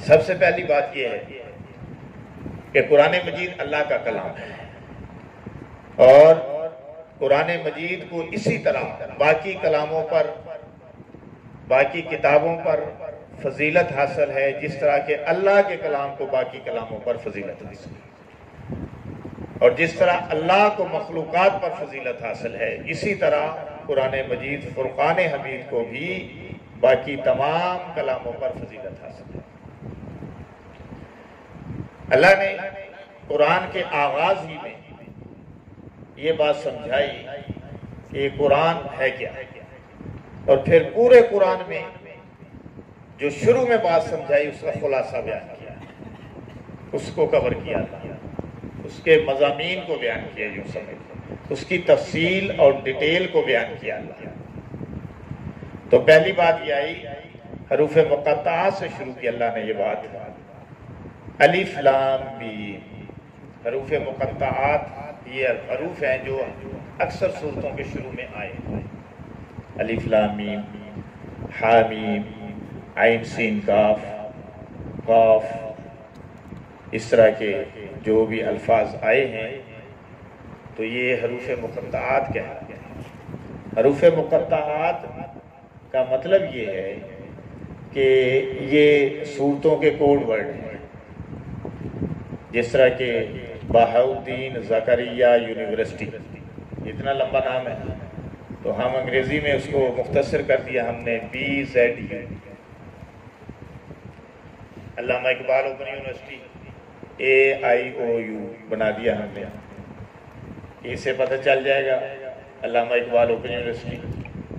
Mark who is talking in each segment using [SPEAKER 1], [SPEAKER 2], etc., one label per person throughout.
[SPEAKER 1] سب سے پہلی بات یہ ہے کہ قرآن مجید اللہ کا کلام ہے، اور قرآن مجید کو اسی طرح باقی کلاموں پر، باقی کتابوں پر فضیلت حاصل ہے جس طرح کہ اللہ کے کلام کو باقی کلاموں پر فضیلت حاصل ہے، اور جس طرح اللہ کو مخلوقات پر فضیلت حاصل ہے اسی طرح قرآن مجید فرقان حمید کو بھی باقی تمام کلاموں پر فضیلت حاصل ہے۔ اللہ نے قرآن کے آغاز ہی میں یہ بات سمجھائی کہ یہ قرآن ہے کیا، اور پھر پورے قرآن میں جو شروع میں بات سمجھائی اس کا خلاصہ بیان کیا، اس کو کور کیا، اس کے مضامین کو بیان کیا، یوں سمجھ اس کی تفصیل اور ڈیٹیل کو بیان کیا اللہ۔ تو پہلی بات یہ آئی، حروف مقطعات سے شروع کی اللہ نے یہ بات، الف لام میم۔ حروف مقطعات یہ حروف ہیں جو اکثر سورتوں کے شروع میں آئے ہیں، الف لام میم، حامیم، عین سین کاف، قاف، اس طرح کے جو بھی الفاظ آئے ہیں تو یہ حروف مقطعات کہلاتے ہیں۔ حروف مقطعات کا مطلب یہ ہے کہ یہ سورتوں کے کوڈ ورڈ ہیں، جس طرح کہ بہاؤدین زکریا یونیورسٹی، اتنا لمبا نام ہے تو ہم انگریزی میں اس کو مختصر کر دیا ہم نے BZU۔ علامہ اقبال اوپن یونیورسٹی AIOU بنا دیا ہم نے، اس سے پتہ چل جائے گا علامہ اقبال اوپن یونیورسٹی۔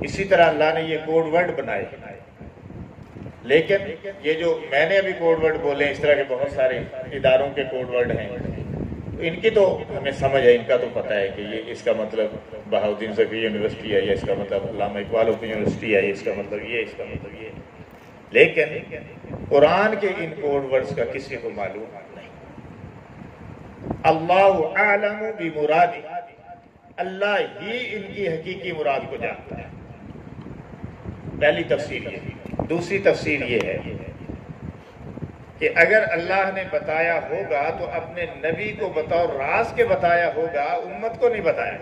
[SPEAKER 1] اسی طرح اللہ نے یہ کوڈ ورڈ بنائے، لیکن یہ جو میں نے ابھی کوڈ ورڈ بولے ہیں اس طرح کے بہت سارے اداروں کے کوڈ ورڈ ہیں، ان کی تو ہمیں سمجھ ہے، ان کا تو پتہ ہے کہ یہ اس کا مطلب بہاؤدین زکریا یونیورسٹی ہے، یا اس کا مطلب علامہ اقبال اوپن یونیورسٹی ہے، اس کا مطلب یہ، اس کا مطلب یہ، لیکن قرآن کے ان کوڈ ورڈز کا کسی کو معلوم نہیں۔ اللہ اعلم بمرادی، اللہ ہی ان کی حقیقی مراد کو جانتا ہے، پہلی تفسیر یہ۔ دوسری تفسیر یہ ہے کہ اگر اللہ نے بتایا ہوگا تو اپنے نبی کو بطور راز کے بتایا ہوگا، امت کو نہیں بتایا۔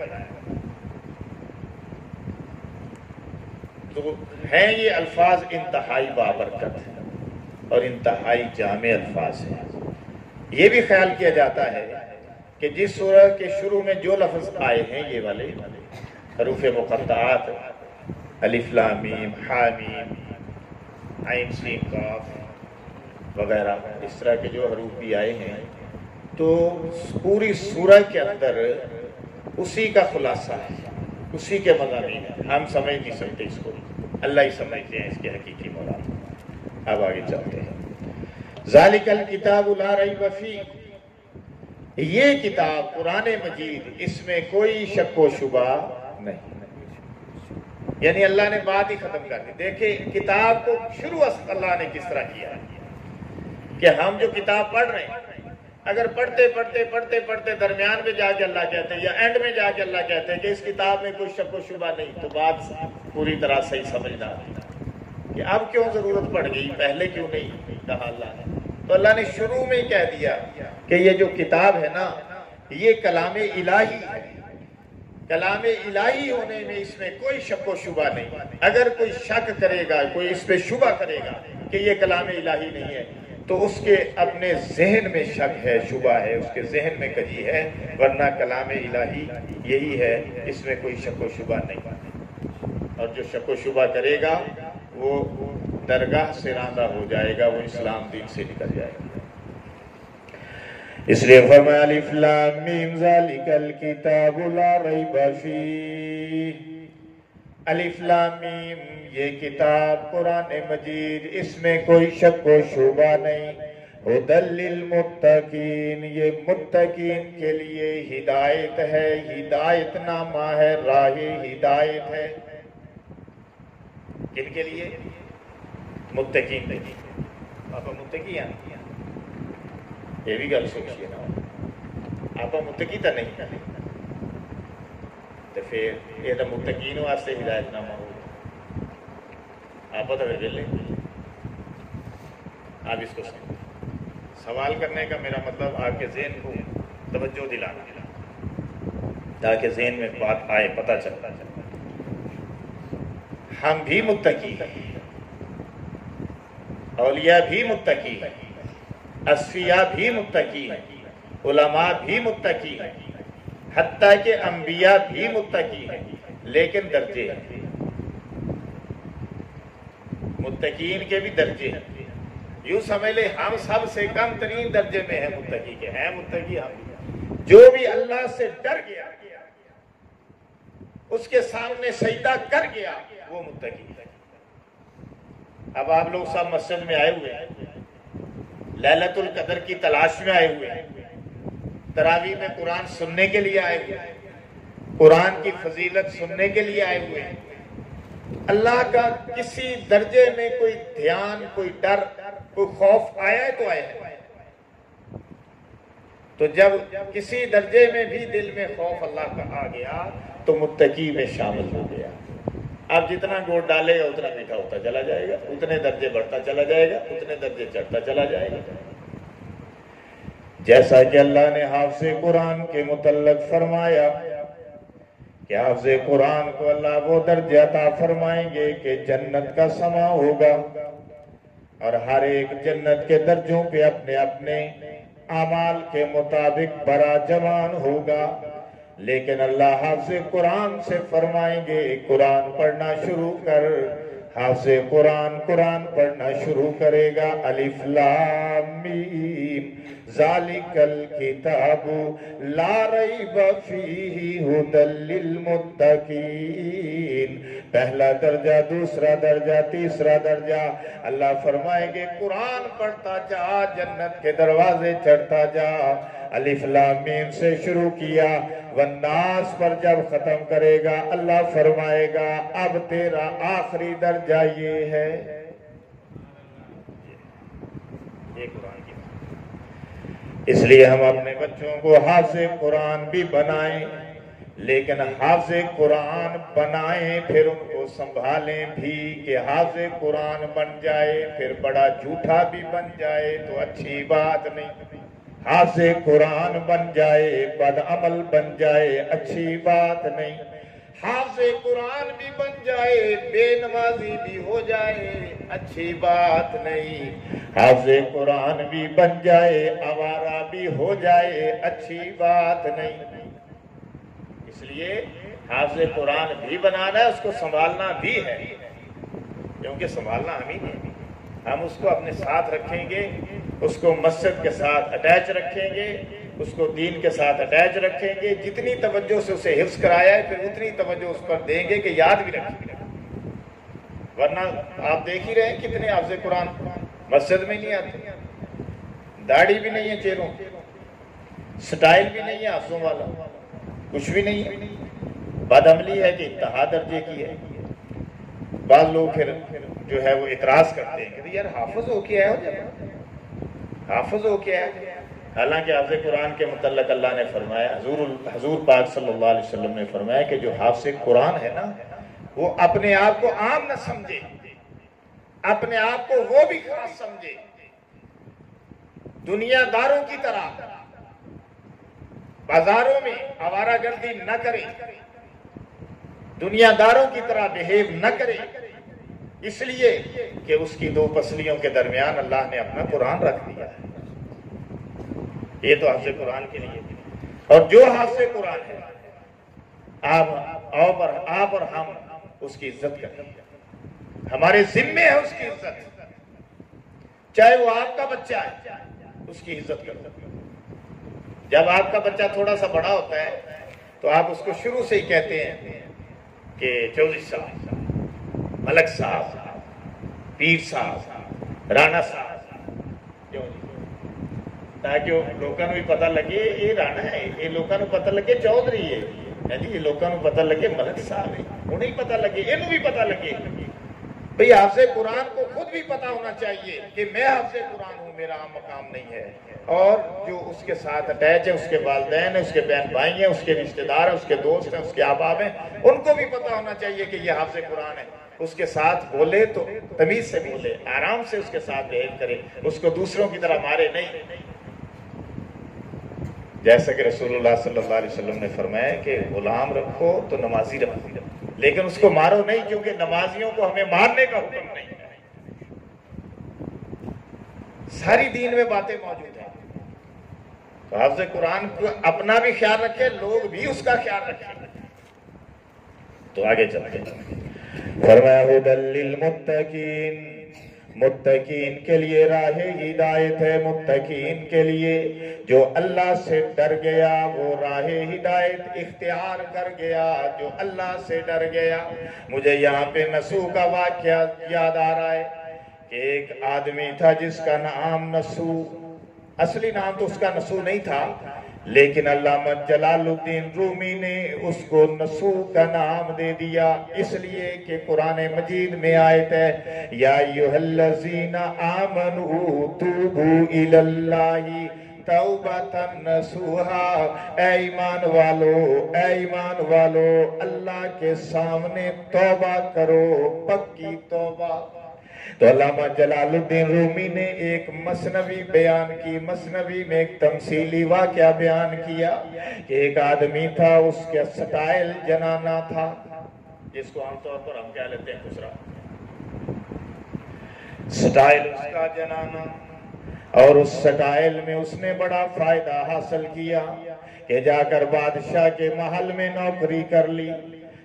[SPEAKER 1] تو ہیں یہ الفاظ انتہائی بابرکت اور انتہائی جامع الفاظ ہیں۔ یہ بھی خیال کیا جاتا ہے کہ جس سورہ کے شروع میں جو لفظ آئے ہیں یہ والے حروف مقطعات، الف لام میم، حامیم، عین سین قاف وغیرہ، اس طرح کے جو حروف بھی آئے ہیں، تو پوری سورہ کے اندر اسی کا خلاصہ ہے، اسی کے مضامین ہیں۔ ہم سمجھ نہیں سکتے اس کو، اللہ ہی سمجھتے ہیں اس کے حقیقی مراد۔ اب آگے چلتے ہیں۔ ذالک الکتاب لا ریب فیہ، یہ کتاب قرآن مجید، اس میں کوئی شک و شبہ نہیں، یعنی اللہ نے بات ہی ختم کر دی۔ دیکھیں کتاب کو شروع اللہ نے کس طرح کیا ہے کہ ہم جو کتاب پڑھ رہے ہیں، اگر پڑھتے پڑھتے پڑھتے پڑھتے درمیان میں جا کے اللہ کہتے ہیں یا اینڈ میں جا کے اللہ کہتے ہیں کہ اس کتاب میں کوئی شک و شبہ نہیں، تو بات پوری طرح صحیح سمجھنا کہ اب کیوں ضرورت پڑ گئی، پہلے کیوں نہیں کہا اللہ نے۔ تو اللہ نے شروع میں ہی کہہ دیا کہ یہ جو کتاب ہے نا یہ کلام الہی ہے، کلام الہی ہونے میں اس میں کوئی شک و شبہ نہیں۔ اگر کوئی شک کرے گا، کوئی اس پہ شبہ کرے گا کہ یہ کلام الہی نہیں ہے، تو اس کے اپنے ذہن میں شک ہے، شبہ ہے، اس کے ذہن میں کجی ہے، ورنہ کلام الہی یہی ہے، اس میں کوئی شک و شبہ نہیں۔ اور جو شک و شبہ کرے گا وہ درگاہ سے راندہ ہو جائے گا، وہ اسلام دین سے نکل جائے گا۔ اس لیے فرمایا الف لام میم ذالک الکتاب لا ریب فیہ، الف لام میم یہ کتاب قرآن مجید، اس میں کوئی شک و شبہ نہیں، ھدی للمتقین، یہ متقین کے لیے ہدایت ہے، ہدایت نامہ ہے، راہ ہدایت ہے۔ کن کے لیے؟ متقین نہیں، آپ متقی ہیں، یہ بھی گل سوچیے نا، آپ متقی تو نہیں، تو پھر یہ تو متقین واسطے ہدایت نامہ ہو، آپ تو پھر ویلے، آپ اس کو سمجھیں۔ سوال کرنے کا میرا مطلب آپ کے ذہن کو توجہ دلانا تاکہ ذہن میں بات آئے، پتہ چلتا چلتا ہم بھی متقی ہیں، اولیاء بھی متقی ہیں، اصفیاء بھی متقی ہیں، علماء بھی متقی ہیں، حتیٰ کہ انبیاء بھی متقی ہیں، لیکن درجے ہیں، متقین کے بھی درجے ہیں۔ یوں سمجھ لے ہم سب سے کم ترین درجے میں ہیں متقی کے، ہیں متقی ہم۔ جو بھی اللہ سے ڈر گیا، اس کے سامنے سجدہ کر گیا، وہ متقی ہے۔ اب آپ لوگ سب مسجد میں آئے ہوئے ہیں، لیلۃ القدر کی تلاش میں آئے ہوئے ہیں، تراویح میں قرآن سننے کے لیے آئے ہوئے ہیں، قرآن کی فضیلت سننے کے لیے آئے ہوئے ہیں۔ اللہ کا کسی درجے میں کوئی دھیان، کوئی ڈر، کوئی خوف آیا ہے تو آیا ہے۔ تو جب کسی درجے میں بھی دل میں خوف اللہ کا آ گیا تو متقی میں شامل ہو گیا۔ اب جتنا گوڑ ڈالے گا اتنا میٹھا ہوتا چلا جائے گا، اتنے درجے بڑھتا چلا جائے گا، اتنے درجے چڑھتا چلا جائے گا۔ جیسا کہ اللہ نے حافظ قرآن کے متعلق فرمایا کہ حافظ قرآن کو اللہ وہ درجہ عطا فرمائیں گے کہ جنت کا سما ہوگا، اور ہر ایک جنت کے درجوں پہ اپنے اپنے اعمال کے مطابق بڑا جوان ہوگا۔ لیکن اللہ حافظ قرآن سے فرمائیں گے قرآن پڑھنا شروع کر۔ حافظ قرآن پڑھنا شروع کرے گا، الف لام میم ذالک الکتاب لا ریب فیہ ھدی للمتقین۔ پہلا درجہ، دوسرا درجہ، تیسرا درجہ، اللہ فرمائیں گے قرآن پڑھتا جا، جنت کے دروازے چڑھتا جا۔ الف لام میم سے شروع کیا، والناس پر جب ختم کرے گا اللہ فرمائے گا اب تیرا آخری درجہ یہ ہے۔ یہ قرآن کی بات۔ اس لیے ہم اپنے بچوں کو حافظ قرآن بھی بنائیں، لیکن حافظ قرآن بنائیں پھر ان کو سنبھالیں بھی کہ حافظ قرآن بن جائے پھر بڑا جھوٹا بھی بن جائے تو اچھی بات نہیں۔ حافظ قرآن بن جائے بد عمل بن جائے اچھی بات نہیں۔ حافظ قرآن بھی بن جائے بے نمازی بھی ہو جائے اچھی بات نہیں۔ حافظ قرآن بھی بن جائے آوارہ بھی ہو جائے اچھی بات نہیں۔ اس لیے حافظ قرآن بھی بنانا ہے، اس کو سنبھالنا بھی ہے، کیونکہ سنبھالنا ہم ہی ہے۔ ہم اس کو اپنے ساتھ رکھیں گے، اس کو مسجد کے ساتھ اٹیچ رکھیں گے، اس کو دین کے ساتھ اٹیچ رکھیں گے، جتنی توجہ سے اسے حفظ کرایا ہے پھر اتنی توجہ اس پر دیں گے کہ یاد بھی رکھیں گے۔ ورنہ آپ دیکھ ہی رہے ہیں کتنے حافظ قرآن مسجد میں نہیں آتے، داڑھی بھی نہیں ہے چہروں، سٹائل بھی نہیں ہے حافظوں والا، کچھ بھی نہیں ہے، بد عملی ہے کہ انتہا درجے کی ہے۔ بعض لوگ پھر جو ہے وہ اعتراض کرتے ہیں کہ یار حافظ ہو کے آیا ہو، حافظ ہو کے آیا۔ حالانکہ حافظ قرآن کے متعلق اللہ نے فرمایا، حضور پاک صلی اللہ علیہ وسلم نے فرمایا کہ جو حافظ قرآن ہے نا وہ اپنے آپ کو عام نہ سمجھے، اپنے آپ کو وہ بھی خاص سمجھے، دنیا داروں کی طرح بازاروں میں آوارہ گردی نہ کرے، دنیا داروں کی طرح بہیو نہ کرے، اس لیے کہ اس کی دو پسلیوں کے درمیان اللہ نے اپنا قرآن رکھ دیا ہے۔ یہ تو حافظ قرآن کے لیے، اور جو حافظ قرآن ہے آپ اور ہم اس کی عزت کریں، ہمارے ذمے ہے اس کی عزت، چاہے وہ آپ کا بچہ ہے اس کی عزت کرو۔ جب آپ کا بچہ تھوڑا سا بڑا ہوتا ہے تو آپ اس کو شروع سے ہی کہتے ہیں کہ چودھری صاحب، ملک صاحب، پیر صاحب، رانا صاحب، تاکہ لوگوں بھی پتہ لگے یہ رانا ہے، یہ لوگوں پتہ لگے چودھری ہے جی، یہ لوگوں پتہ لگے ملک صاحب ہے، انہیں پتہ لگے، انہوں بھی پتہ لگے۔ بھئی حافظ قرآن کو خود بھی پتہ ہونا چاہیے کہ میں حافظ قرآن ہوں، میرا عام مقام نہیں ہے، اور جو اس کے ساتھ اٹیچ ہے، اس کے والدین ہیں، اس کے بہن بھائی ہیں، اس کے رشتہ دار ہیں، اس کے دوست ہیں، اس کے احباب ہیں، ان کو بھی پتہ ہونا چاہیے کہ یہ حافظ قرآن ہے۔ اس کے ساتھ بولے تو تمیز سے بولے، آرام سے اس کے ساتھ بہیو کرے، اس کو دوسروں کی طرح مارے نہیں۔ جیسا کہ رسول اللہ صلی اللہ علیہ وسلم نے فرمایا کہ غلام رکھو تو نمازی رکھو، لیکن اس کو مارو نہیں، کیونکہ نمازیوں کو ہمیں مارنے کا حکم نہیں ہے۔ ساری دین میں باتیں موجود ہیں، تو حافظ قرآن کو اپنا بھی خیال رکھے، لوگ بھی اس کا خیال رکھیں۔ تو آگے چلتے ہیں، فرمایا ھدی للمتقین، متقین کے لیے راہ ہدایت ہے، متقین کے لیے جو اللہ سے ڈر گیا وہ راہ ہدایت اختیار کر گیا، جو اللہ سے ڈر گیا۔ مجھے یہاں پہ نسو کا واقعہ یاد آ رہا ہے کہ ایک آدمی تھا جس کا نام نسو، اصلی نام تو اس کا نسو نہیں تھا، لیکن علامہ جلال الدین رومی نے اس کو نسو کا نام دے دیا، اس لیے کہ قرآن مجید میں آیت ہے یا ایھا الذین آمنوا توبوا الی اللہ توبۃ نصوحا، اے ایمان والو اللہ کے سامنے توبہ کرو، پکی توبہ۔ تو علامہ جلال الدین رومی نے ایک مثنوی بیان کی، مثنوی میں ایک تمثیلی واقعہ بیان کیا کہ ایک آدمی تھا، اس کا سٹائل جنانہ تھا، جس کو عام طور پر ہم کہہ لیتے ہیں خسرا، سٹائل اس کا جنانہ، اور اس سٹائل میں اس نے بڑا فائدہ حاصل کیا کہ جا کر بادشاہ کے محل میں نوکری کر لی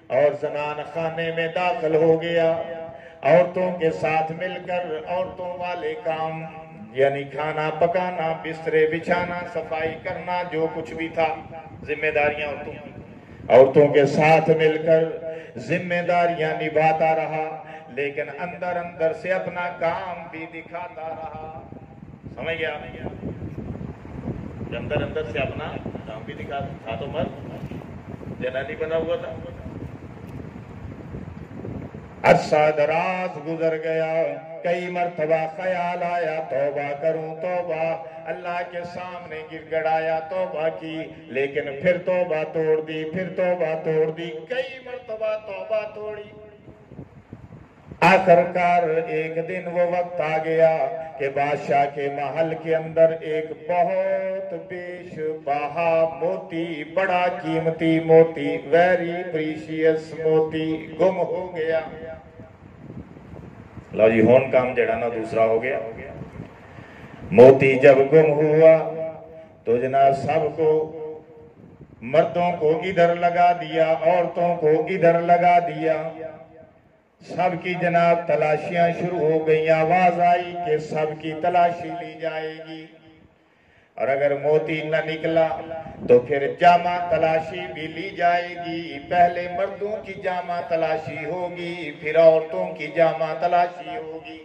[SPEAKER 1] اور زنان خانے میں داخل ہو گیا، عورتوں کے ساتھ مل کر عورتوں والے کام، یعنی کھانا پکانا، بسترے بچھانا، صفائی کرنا، جو کچھ بھی تھا ذمہ داریاں عورتوں کے ساتھ مل کر ذمہ داریاں نبھاتا رہا، لیکن اندر اندر سے اپنا کام بھی دکھاتا رہا۔ سمجھ گیا؟ اندر اندر سے اپنا کام بھی دکھاتا تھا، تو مرد جنانی بنا ہوا تھا۔ عرصہ دراز گزر گیا، کئی مرتبہ خیال آیا توبہ کروں، توبہ اللہ کے سامنے گر گڑایا، توبہ کی، لیکن پھر توبہ توڑ دی، پھر توبہ توڑ دی، کئی مرتبہ توبہ توڑی۔ آخر کار ایک دن وہ وقت آ گیا کہ بادشاہ کے محل کے اندر ایک بہت بیش بہا موتی، بڑا قیمتی موتی، ویری پریشیس موتی گم ہو گیا۔ لو جی ہون کام جڑا نا دوسرا ہو گیا۔ موتی جب گم ہوا تو جناب سب کو، مردوں کو ادھر لگا دیا، عورتوں کو ادھر لگا دیا، سب کی جناب تلاشیاں شروع ہو گئی، آواز آئی کہ سب کی تلاشی لی جائے گی، اور اگر موتی نہ نکلا تو پھر جامع تلاشی بھی لی جائے گی، پہلے مردوں کی جامع تلاشی ہوگی، پھر عورتوں کی جامع تلاشی ہوگی۔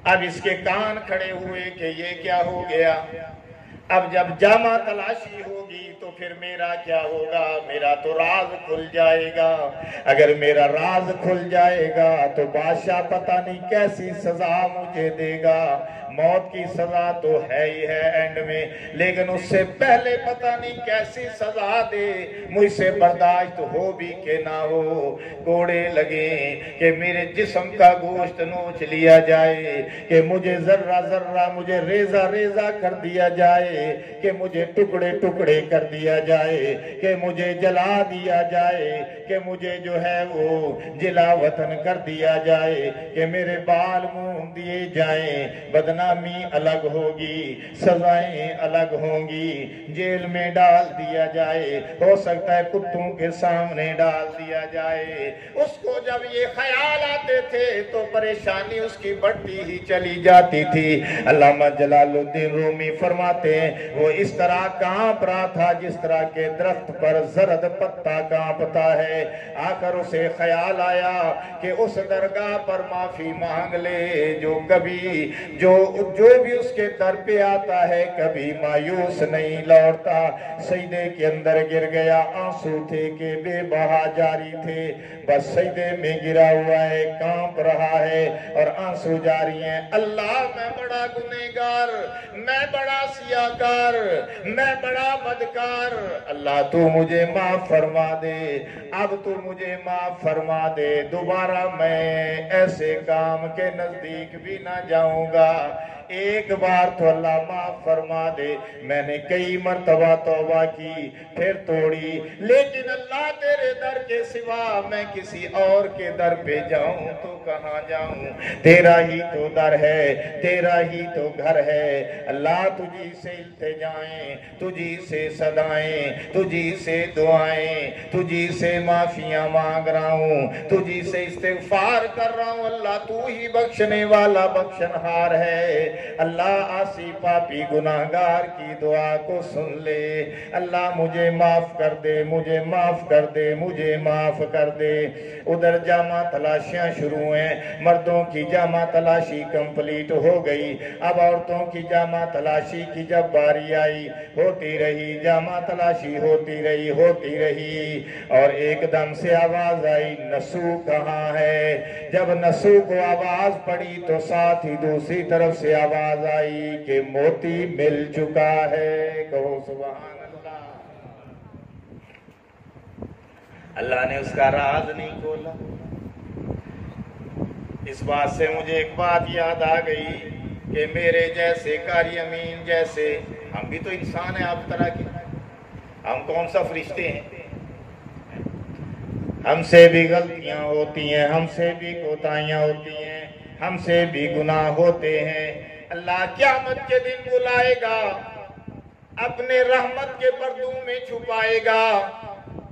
[SPEAKER 1] اب اس کے کان کھڑے ہوئے کہ یہ کیا ہو گیا، اب جب جامع تلاشی ہوگی تو پھر میرا کیا ہوگا، میرا تو راز کھل جائے گا، اگر میرا راز کھل جائے گا تو بادشاہ پتہ نہیں کیسی سزا مجھے دے گا، موت کی سزا تو ہے ہی ہے اینڈ میں، لیکن اس سے پہلے پتہ نہیں کیسی سزا دے، مجھ سے برداشت ہو بھی کہ نہ ہو، کوڑے لگیں کہ میرے جسم کا گوشت نوچ لیا جائے، کہ مجھے ذرہ ذرہ مجھے ریزہ ریزہ کر دیا جائے، کہ مجھے ٹکڑے ٹکڑے کر دیا جائے، کہ مجھے جلا دیا جائے، کہ مجھے جو ہے وہ جلا وطن کر دیا جائے، کہ میرے بال مونڈ دیے جائیں، بدنامی الگ ہوگی، سزائیں الگ ہوں گی، جیل میں ڈال دیا جائے، ہو سکتا ہے کتوں کے سامنے ڈال دیا جائے۔ اس کو جب یہ خیال آتے تھے تو پریشانی اس کی بڑھتی ہی چلی جاتی تھی۔ علامہ جلال الدین رومی فرماتے ہیں وہ اس طرح کانپ رہا تھا جس طرح کے درخت پر زرد پتا کانپتا ہے۔ آخر اسے خیال آیا کہ اس درگاہ پر معافی مانگ لے جو کبھی جو بھی اس کے در پہ آتا ہے کبھی مایوس نہیں لوٹتا۔ سجدے کے اندر گر گیا، آنسو تھے کہ بے بہا جاری تھے، بس سجدے میں گرا ہوا ہے، کانپ رہا ہے اور آنسو جاری ہیں۔ اللہ میں بڑا گنہگار، میں بڑا سیاہ بدکار، میں بڑا بدکار، اللہ تو مجھے معاف فرما دے، اب تو مجھے معاف فرما دے، دوبارہ میں ایسے کام کے نزدیک بھی نہ جاؤں گا، ایک بار تو اللہ معاف فرما دے۔ میں نے کئی مرتبہ توبہ کی پھر توڑی، لیکن اللہ تیرے در کے سوا میں کسی اور کے در پہ جاؤں تو کہاں جاؤں، تیرا ہی تو در ہے، تیرا ہی تو گھر ہے، اللہ تجھی سے التجائیں، تجھی سے صدائیں، تجھی سے دعائیں، تجھی سے معافیاں مانگ رہا ہوں، تجھی سے استغفار کر رہا ہوں، اللہ تو ہی بخشنے والا بخشنہار ہے۔ اللہ آسی پاپی گناہگار کی دعا کو سن لے، اللہ مجھے معاف کر دے، مجھے معاف کر دے، مجھے معاف کر دے۔ ادھر جامع تلاشیاں شروع ہیں، مردوں کی جامع تلاشی کمپلیٹ ہو گئی، اب عورتوں کی جامع تلاشی کی جب باری آئی، ہوتی رہی جامع تلاشی، ہوتی رہی اور ایک دم سے آواز آئی، نسو کہاں ہے؟ جب نسو کو آواز پڑی تو ساتھ ہی دوسری طرف سے آواز آئی کہ موتی مل چکا ہے، کہو سبحان اللہ۔ اللہ نے اس کا راز نہیں کھولا۔ اس بات سے مجھے ایک بات یاد آ گئی کہ میرے جیسے قاری امین جیسے، ہم بھی تو انسان ہیں آپ طرح کے، ہم کون سا فرشتے ہیں، ہم سے بھی غلطیاں ہوتی ہیں، ہم سے بھی کوتاہیاں ہوتی ہیں، ہم سے بھی گناہ ہوتے ہیں۔ اللہ قیامت کے دن بلائے گا، اپنے رحمت کے پردوں میں چھپائے گا،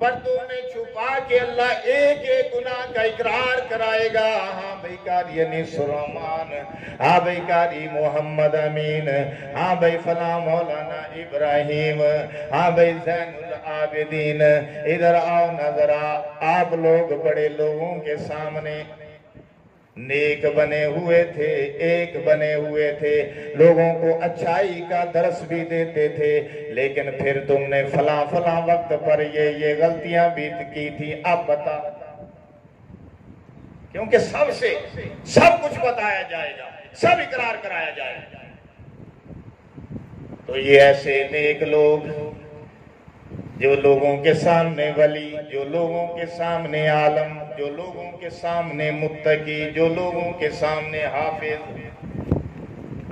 [SPEAKER 1] پردوں میں چھپا کے اللہ ایک ایک گناہ کا اقرار کرائے گا، ہاں بھائی قاری انیس سلیمان، ہاں بھائی قاری محمد امین، ہاں بھائی فلاں مولانا ابراہیم، ہاں بھئی زین العابدین، ادھر آؤ نظر آپ لوگ بڑے لوگوں کے سامنے نیک بنے ہوئے تھے، ایک بنے ہوئے تھے، لوگوں کو اچھائی کا درس بھی دیتے تھے، لیکن پھر تم نے فلاں فلاں وقت پر یہ غلطیاں بھی کی تھی، اب بتا، کیونکہ سب سے سب کچھ بتایا جائے گا، سب اقرار کرایا جائے گا۔ تو یہ ایسے نیک لوگ جو لوگوں کے سامنے ولی، جو لوگوں کے سامنے عالم، جو لوگوں کے سامنے متقی، جو لوگوں کے سامنے حافظ،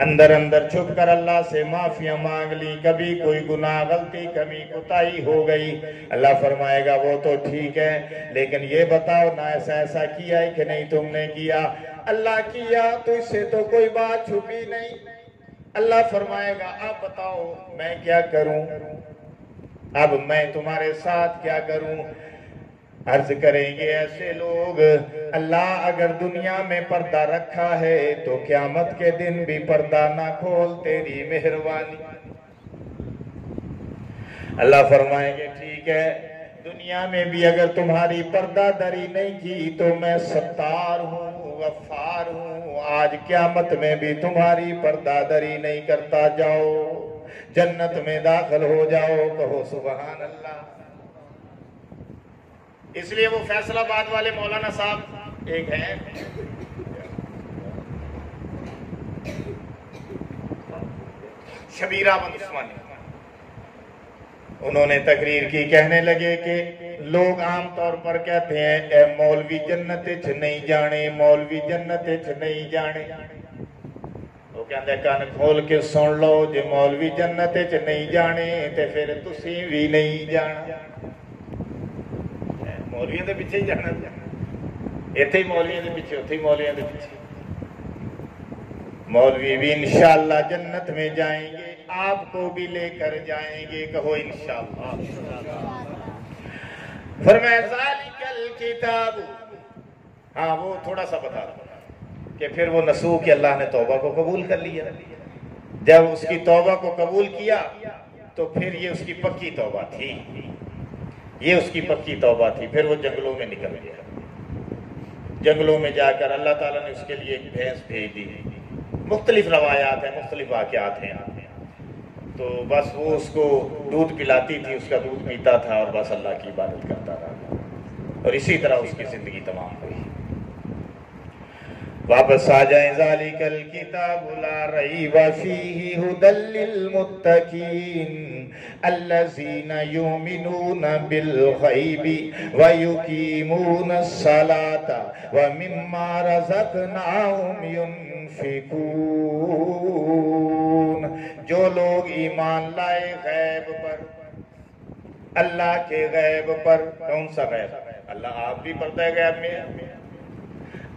[SPEAKER 1] اندر اندر چھپ کر اللہ سے معافیاں مانگ لی، کبھی کوئی گناہ غلطی کمی کوتاہی ہو گئی، اللہ فرمائے گا وہ تو ٹھیک ہے، لیکن یہ بتاؤ نہ ایسا کیا ہے کہ نہیں تم نے کیا؟ اللہ کیا تو اس سے تو کوئی بات چھپی نہیں۔ اللہ فرمائے گا اب بتاؤ میں کیا کروں، اب میں تمہارے ساتھ کیا کروں؟ عرض کریں گے ایسے لوگ، اللہ اگر دنیا میں پردہ رکھا ہے تو قیامت کے دن بھی پردہ نہ کھول، تیری مہربانی۔ اللہ فرمائیں گے ٹھیک ہے، دنیا میں بھی اگر تمہاری پردہ دری نہیں کی تو میں ستار ہوں، غفار ہوں، آج قیامت میں بھی تمہاری پردہ دری نہیں کرتا، جاؤ جنت میں داخل ہو جاؤ، کہو سبحان اللہ۔ اس لیے وہ فیصل آباد والے مولانا صاحب ایک ہیں، شبیر احمد عثمانی، انہوں نے تقریر کی، کہنے لگے کہ لوگ عام طور پر کہتے ہیں اے مولوی جنت چ نہیں جانے، مولوی جنت چ نہیں جانے، وہ کہتے ہیں کان کھول کے سن لو، جے مولوی جنت چ نہیں جانے تے پھر تسی بھی نہیں جانا، مولویوں دے پیچھے ہی جانا، ایتھے ہی مولویوں دے پیچھے، اتھے ہی مولویوں دے پیچھے۔ مولوی بھی انشاءاللہ جنت میں جائیں گے، آپ کو بھی لے کر جائیں گے، کہو انشاءاللہ۔ فرمایا ذالک الکتاب، ہاں وہ تھوڑا سا بتا کہ پھر وہ نسوح کہ اللہ نے توبہ کو قبول کر لیا، جب اس کی توبہ کو قبول کیا تو پھر یہ اس کی پکی توبہ تھی، یہ اس کی پکی توبہ تھی، پھر وہ جنگلوں میں نکل گیا، جنگلوں میں جا کر اللہ تعالیٰ نے اس کے لیے ایک بھینس بھیج دی، مختلف روایات ہیں، مختلف واقعات ہیں، تو بس وہ اس کو دودھ پلاتی تھی، اس کا دودھ پیتا تھا اور بس اللہ کی عبادت کرتا رہا، اور اسی طرح اس کی زندگی تمام ہوئی۔ واپس آ جائیں ذالک الکتاب لا ریب فیہ ھدی للمتقین الذین یؤمنون بالغیب ویقیمون الصلاۃ ومما رزقناہم ینفقون۔ جو لوگ ایمان لائے غیب پر، اللہ کے غیب پر۔ کون سا غیب؟ اللہ آپ بھی پڑھتا ہے غیب میں۔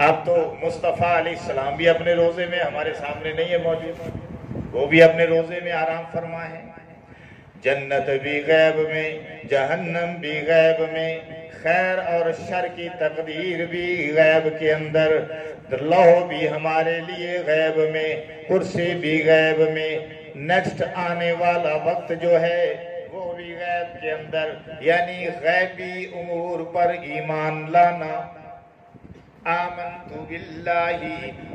[SPEAKER 1] اب تو مصطفیٰ علیہ السلام بھی اپنے روزے میں ہمارے سامنے نہیں ہے موجود، وہ بھی اپنے روزے میں آرام فرما ہے۔ جنت بھی غیب میں، جہنم بھی غیب میں، خیر اور شر کی تقدیر بھی غیب کے اندر، لوح بھی ہمارے لیے غیب میں، کرسی بھی غیب میں، نیکسٹ آنے والا وقت جو ہے وہ بھی غیب کے اندر، یعنی غیبی امور پر ایمان لانا۔ آمنت باللہ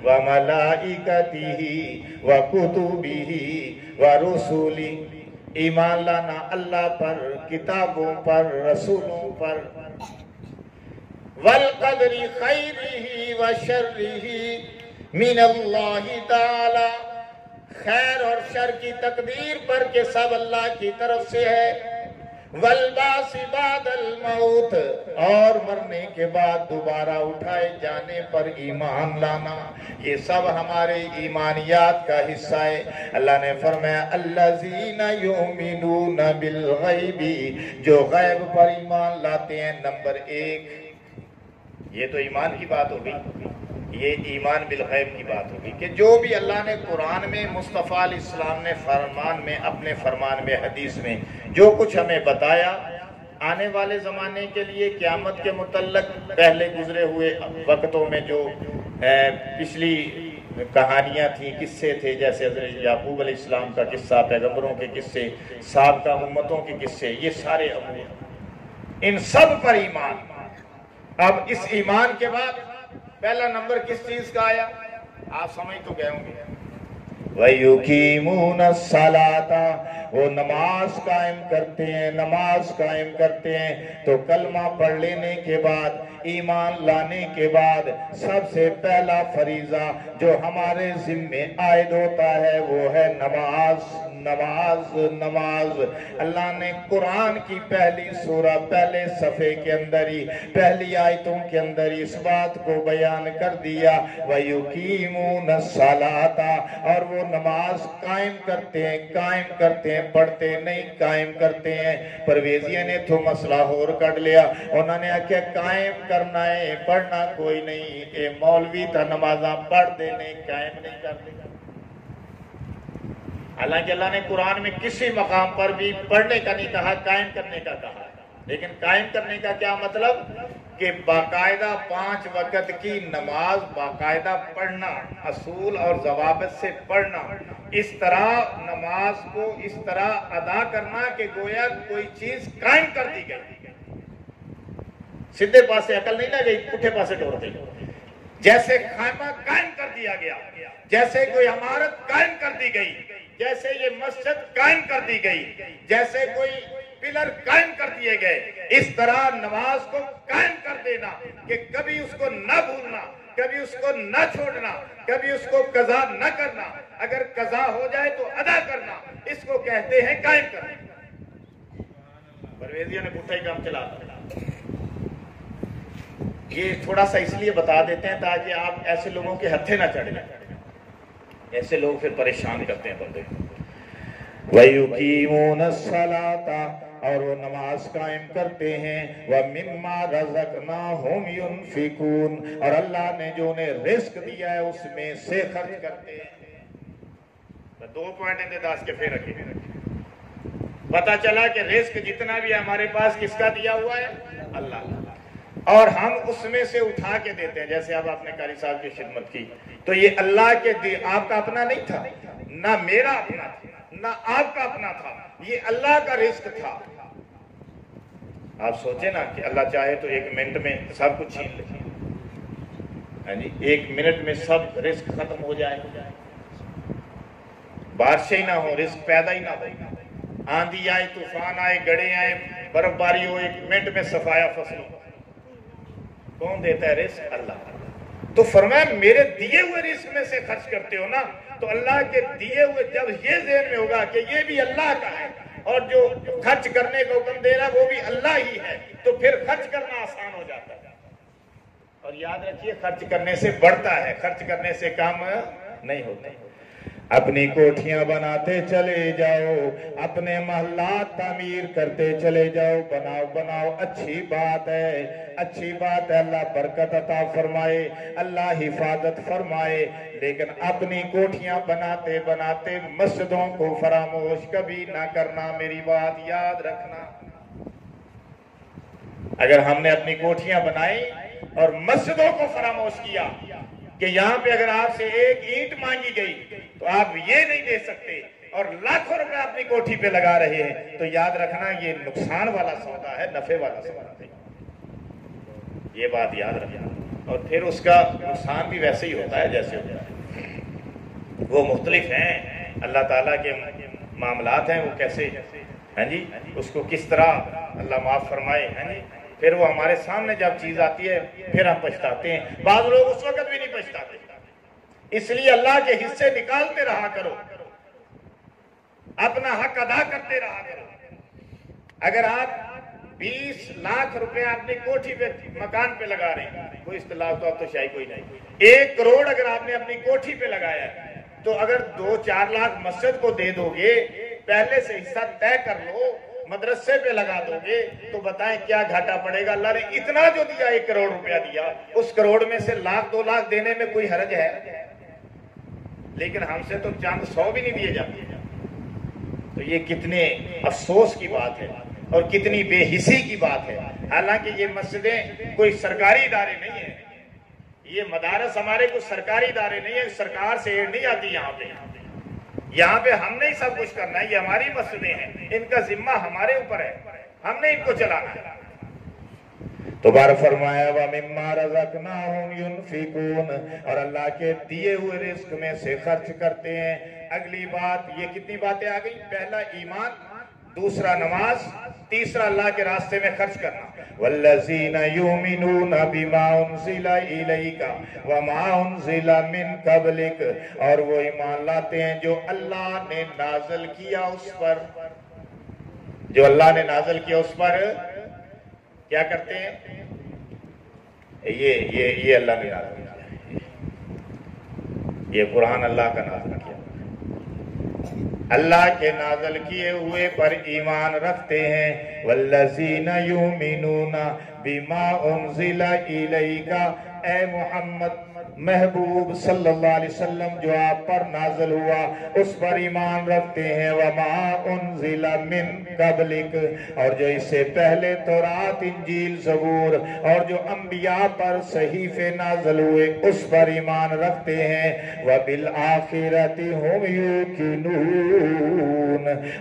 [SPEAKER 1] وملائکتہ وکتبہ ورسلہ، ایمان لانا اللہ پر، کتابوں پر، رسولوں پر۔ والقدر خیرہ وشرہ من اللہ تعالی، خیر اور شر کی تقدیر پر کہ سب اللہ کی طرف سے ہے۔ والبعث بعد الموت، اور مرنے کے بعد دوبارہ اٹھائے جانے پر ایمان لانا، یہ سب ہمارے ایمانیات کا حصہ ہے۔ اللہ نے فرمایا الذین یؤمنون بالغیب، جو غیب پر ایمان لاتے ہیں۔ نمبر 1، یہ تو ایمان کی بات ہوگی، یہ ایمان بالغیب کی بات ہوگی کہ جو بھی اللہ نے قرآن میں، مصطفیٰ علیہ السلام نے فرمان میں، اپنے فرمان میں، حدیث میں جو کچھ ہمیں بتایا آنے والے زمانے کے لیے، قیامت کے متعلق، پہلے گزرے ہوئے وقتوں میں جو پچھلی کہانیاں تھیں، قصے تھے، جیسے حضرت یعقوب علیہ السلام کا قصہ، پیغمبروں کے قصے، سابقہ امتوں کے قصے، یہ سارے امور، ان سب پر ایمان۔ اب اس ایمان کے بعد پہلا نمبر کس چیز کا آیا؟ آپ سمجھ تو گئے ہوں گے۔ وَيُقِيمُونَ الصَّلَاةَ، وہ نماز قائم کرتے ہیں، نماز قائم کرتے ہیں۔ تو کلمہ پڑھ لینے کے بعد، ایمان لانے کے بعد، سب سے پہلا فریضہ جو ہمارے ذمے عائد ہوتا ہے وہ ہے نماز۔ نماز نماز اللہ نے قرآن کی پہلی سورہ، پہلے صفحے کے اندر ہی، پہلی آیتوں کے اندر ہی اس بات کو بیان کر دیا۔ وَيُقِيمُونَ الصَّلَاةَ، اور وہ نماز قائم کرتے ہیں، قائم کرتے ہیں، پڑھتے نہیں، قائم کرتے ہیں۔ پرویزیہ نے تو مسئلہ اور کر لیا، انہوں نے کہا قائم کرنا ہے، پڑھنا کوئی نہیں۔ اے مولوی تھا نمازاں پڑھ دینے، قائم نہیں کرنے۔ حالانکہ اللہ نے قرآن میں کسی مقام پر بھی پڑھنے کا نہیں کہا، قائم کرنے کا کہا۔ لیکن قائم کرنے کا کیا مطلب؟ کہ باقاعدہ 5 وقت کی نماز باقاعدہ پڑھنا، اصول اور ضوابط سے پڑھنا، اس طرح نماز کو اس طرح ادا کرنا کہ گویا کوئی چیز قائم کر دی گئی، سیدھے پاسے عقل نہیں نہ گئی، پٹھے پاسے ٹور گئی۔ جیسے خیمہ قائم کر دیا گیا، جیسے کوئی عمارت قائم کر دی گئی، جیسے یہ مسجد قائم کر دی گئی، جیسے کوئی پلر قائم کر دیے گئے، اس طرح نماز کو قائم کر دینا کہ کبھی اس کو نہ بھولنا، کبھی اس کو نہ چھوڑنا، کبھی اس کو قضا نہ کرنا، اگر قضا ہو جائے تو ادا کرنا، اس کو کہتے ہیں قائم کرنا۔ پرویزیہ نے پٹھا ہی کام چلا دیا۔ یہ تھوڑا سا اس لیے بتا دیتے ہیں تاکہ آپ ایسے لوگوں کے ہتھے نہ چڑھ جائیں، ایسے لوگ پھر پریشان کرتے ہیں بندے۔ وَيُقِيمُونَ الصَّلَاةَ، اور وہ نماز قائم کرتے ہیں۔ وَمِمَّا رَزَقْنَاهُمْ يُنْفِقُونَ، اور اللہ نے جو انہیں رزق دیا ہے اس میں سے خرچ کرتے ہیں۔ 2 پوائنٹ اندے 10 کے پھر رکھے۔ پتا چلا کہ رزق جتنا بھی ہمارے پاس کس کا دیا ہوا ہے؟ اللہ، اور ہم اس میں سے اٹھا کے دیتے ہیں۔ جیسے اب آپ نے قاری صاحب کی خدمت کی تو یہ اللہ کے آپ کا اپنا نہیں تھا، نہ میرا اپنا تھا، نہ آپ کا اپنا تھا، یہ اللہ کا رزق تھا۔ آپ سوچیں نا کہ اللہ چاہے تو 1 منٹ میں سب کچھ چھین لے، ہاں جی، 1 منٹ میں سب رزق ختم ہو جائے، بارشیں نہ ہو، رزق پیدا ہی نہ ہو، آندھی آئے، طوفان آئے، گڑے آئے، برف باری ہو، 1 منٹ میں صفایا فصل ہو۔ کون دیتا ہے رزق؟ اللہ۔ تو فرمایا میرے دیے ہوئے رزق میں سے خرچ کرتے ہو نا، تو اللہ کے دیے ہوئے جب یہ ذہن میں ہوگا کہ یہ بھی اللہ کا ہے اور جو خرچ کرنے کا حکم دے رہا وہ بھی اللہ ہی ہے، تو پھر خرچ کرنا آسان ہو جاتا ہے۔ اور یاد رکھیے خرچ کرنے سے بڑھتا ہے، خرچ کرنے سے کام نہیں ہوتا۔ اپنی کوٹھیاں بناتے چلے جاؤ، اپنے محلات تعمیر کرتے چلے جاؤ، بناؤ بناؤ، اچھی بات ہے، اچھی بات ہے، اللہ برکت عطا فرمائے، اللہ حفاظت فرمائے، لیکن اپنی کوٹھیاں بناتے بناتے مسجدوں کو فراموش کبھی نہ کرنا، میری بات یاد رکھنا۔ اگر ہم نے اپنی کوٹھیاں بنائی اور مسجدوں کو فراموش کیا کہ یہاں پہ اگر آپ سے ایک اینٹ مانگی گئی تو آپ یہ نہیں دے سکتے، اور لاکھوں روپے اپنی کوٹھی پہ لگا رہے ہیں، تو یاد رکھنا یہ نقصان والا سودا ہے، نفع والا سودا نہیں۔ یہ بات یاد رکھنا، اور پھر اس کا نقصان بھی ویسے ہی ہوتا ہے جیسے ہوتا ہے۔ وہ مختلف ہیں، اللہ تعالیٰ کے معاملات ہیں، وہ کیسے ہیں جی، اس کو کس طرح اللہ معاف فرمائے ہیں جی، پھر وہ ہمارے سامنے جب چیز آتی ہے پھر ہم پچھتاتے ہیں، بعض لوگ اس وقت بھی نہیں پچھتاتے۔ اس لیے اللہ کے حصے نکالتے رہا کرو، اپنا حق ادا کرتے رہا کرو۔ اگر آپ 20 لاکھ روپے اپنی کوٹھی پہ مکان پہ لگا رہے ہیں، کوئی اصطلاح تو اب تو شاید کوئی نہیں، 1 کروڑ اگر آپ نے اپنی کوٹھی پہ لگایا ہے، تو اگر 2-4 لاکھ مسجد کو دے دو گے، پہلے سے حصہ طے کر لو، مدرسے پہ لگا دو گے، تو بتائیں کیا گھاٹا پڑے گا؟ اللہ نے اتنا جو دیا 1 کروڑ روپیہ دیا، اس کروڑ میں سے 1-2 لاکھ دینے میں کوئی حرج ہے؟ لیکن ہم سے تو چند 100 بھی نہیں دیے جاتے۔ تو یہ کتنے افسوس کی بات ہے اور کتنی بے حسی کی بات ہے۔ حالانکہ یہ مسجدیں کوئی سرکاری ادارے نہیں ہیں، یہ مدارس ہمارے کوئی سرکاری ادارے نہیں ہیں، سرکار سے ایڈ نہیں آتی یہاں پہ۔ یہاں پہ ہم نے ہی سب کچھ کرنا ہے، یہ ہماری مسجدیں ہیں، ان کا ذمہ ہمارے اوپر ہے، ہم نے ان کو چلانا ہے۔ تو بار فرمایا وَمِمَّا رَزَقْنَاهُمْ يُنْفِقُونَ، اور اللہ کے دیے ہوئے رزق میں سے خرچ کرتے ہیں۔ اگلی بات، یہ کتنی باتیں آ گئی؟ پہلا ایمان، دوسرا نماز، تیسرا اللہ کے راستے میں خرچ کرنا۔ وَالَّذِينَ يُؤْمِنُونَ بِمَا أُنزِلَ إِلَيْكَ وَمَا أُنزِلَ مِن قَبْلِكَ، اور وہ ایمان لاتے ہیں جو اللہ نے نازل کیا اس پر، جو اللہ نے نازل کیا اس پر کیا کرتے ہیں؟ یہ اللہ نے نازل کیا، یہ قرآن اللہ کا نازل کیا، اللہ کے نازل کیے ہوئے پر ایمان رکھتے ہیں۔ والذین یؤمنون بما انزل الیک، اے محمد محبوب صلی اللہ علیہ وسلم جو آپ پر نازل ہوا اس پر ایمان رکھتے ہیں۔ وما انزل من قبلک، اور جو اس سے پہلے تورات انجیل زبور اور جو انبیاء پر صحیفے نازل ہوئے اس پر ایمان رکھتے ہیں۔ وبالآخرۃ ہم یوقنون،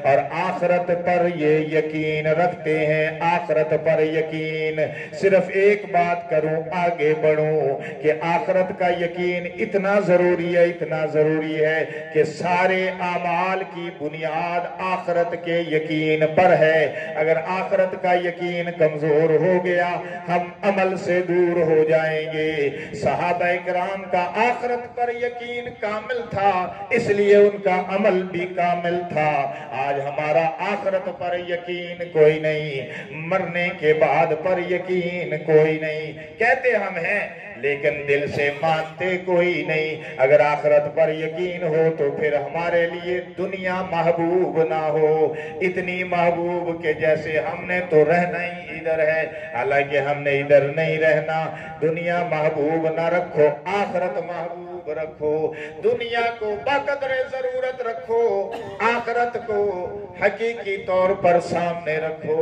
[SPEAKER 1] اور آخرت پر یہ یقین رکھتے ہیں، آخرت پر یقین۔ صرف ایک بات کروں آگے بڑھوں کہ آخرت کا یقین اتنا ضروری ہے، اتنا ضروری ہے کہ سارے اعمال کی بنیاد آخرت کے یقین پر ہے۔ اگر آخرت کا یقین کمزور ہو گیا ہم عمل سے دور ہو جائیں گے۔ صحابہ کرام کا آخرت پر یقین کامل تھا، اس لیے ان کا عمل بھی کامل تھا۔ آج ہمارا آخرت پر یقین کوئی نہیں، مرنے کے بعد پر یقین کوئی نہیں، کہتے ہم ہیں لیکن دل سے مانتے کوئی نہیں۔ اگر آخرت پر یقین ہو تو پھر ہمارے لیے دنیا محبوب نہ ہو، اتنی محبوب کہ جیسے ہم نے تو رہنا ہی ادھر ہے، حالانکہ ہم نے ادھر نہیں رہنا۔ دنیا محبوب نہ رکھو، آخرت محبوب رکھو۔ دنیا کو بقدر ضرورت رکھو، آخرت کو حقیقی طور پر سامنے رکھو۔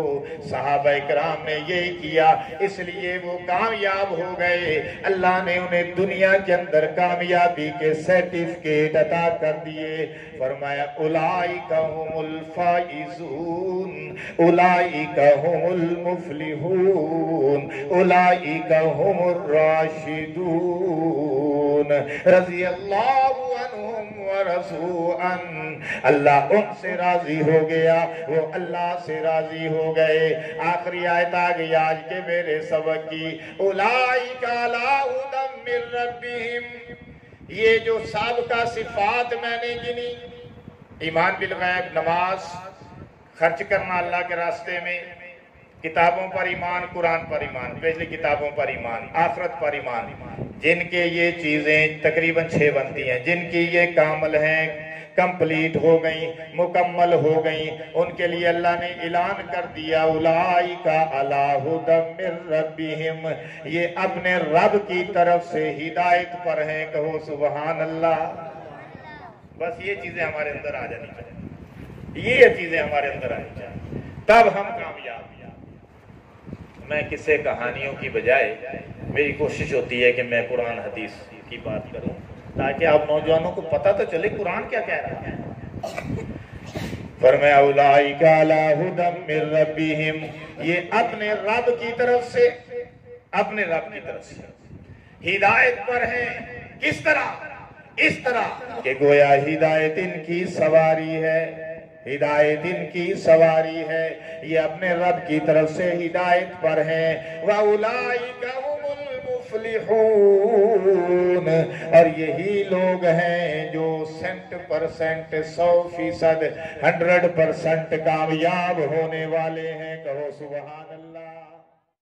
[SPEAKER 1] صحابہ کرام نے یہی کیا، اس لیے وہ کامیاب ہو گئے۔ اللہ نے انہیں دنیا کے اندر کامیابی کے سرٹیفکیٹ عطا کر دیے۔ فرمایا اولئک هم الفائزون، اولئک هم المفلحون، اولئک هم الراشدون، رضی اللہ عنہم ورضوا عنہ، اللہ ان سے راضی ہو گیا، وہ اللہ سے راضی ہو گئے۔ آخری آیت آ گئی آج کے میرے سبق کی، اولئک علی ہدی من ربہم، یہ جو سابقہ صفات میں نے گنی، ایمان بالغیب، نماز، خرچ کرنا اللہ کے راستے میں، کتابوں پر ایمان، قرآن پر ایمان، پچھلی کتابوں پر ایمان، آخرت پر ایمان، جن کے یہ چیزیں تقریباً 6 بنتی ہیں، جن کی یہ کامل ہیں، کمپلیٹ ہو گئیں، مکمل ہو گئیں، ان کے لیے اللہ نے اعلان کر دیا اولئک علی ھدی من ربہم، یہ اپنے رب کی طرف سے ہدایت پر ہیں، کہو سبحان اللہ۔ بس یہ چیزیں ہمارے اندر آ جانی چاہیے، یہ چیزیں ہمارے اندر آنی چاہیے، تب ہم کامیاب۔ میں قصے کہانیوں کی بجائے میری کوشش ہوتی ہے کہ میں قرآن حدیث کی بات کروں، تاکہ آپ نوجوانوں کو پتہ تو چلے قرآن کیا کہہ رہا ہے۔ فرمایا اولئک علی ھدی من ربہم، یہ اپنے رب کی طرف سے، اپنے رب کی طرف سے ہدایت پر ہیں۔ کس طرح؟ اس طرح کہ گویا ہدایت ان کی سواری ہے، ہدایت ان کی سواری ہے، یہ اپنے رب کی طرف سے ہدایت پر ہیں۔ وَأُولَئِكَ هُمُ الْمُفْلِحُونَ، اور یہی لوگ ہیں جو 100% 100% 100% کامیاب ہونے والے ہیں، کہو سبحان اللہ۔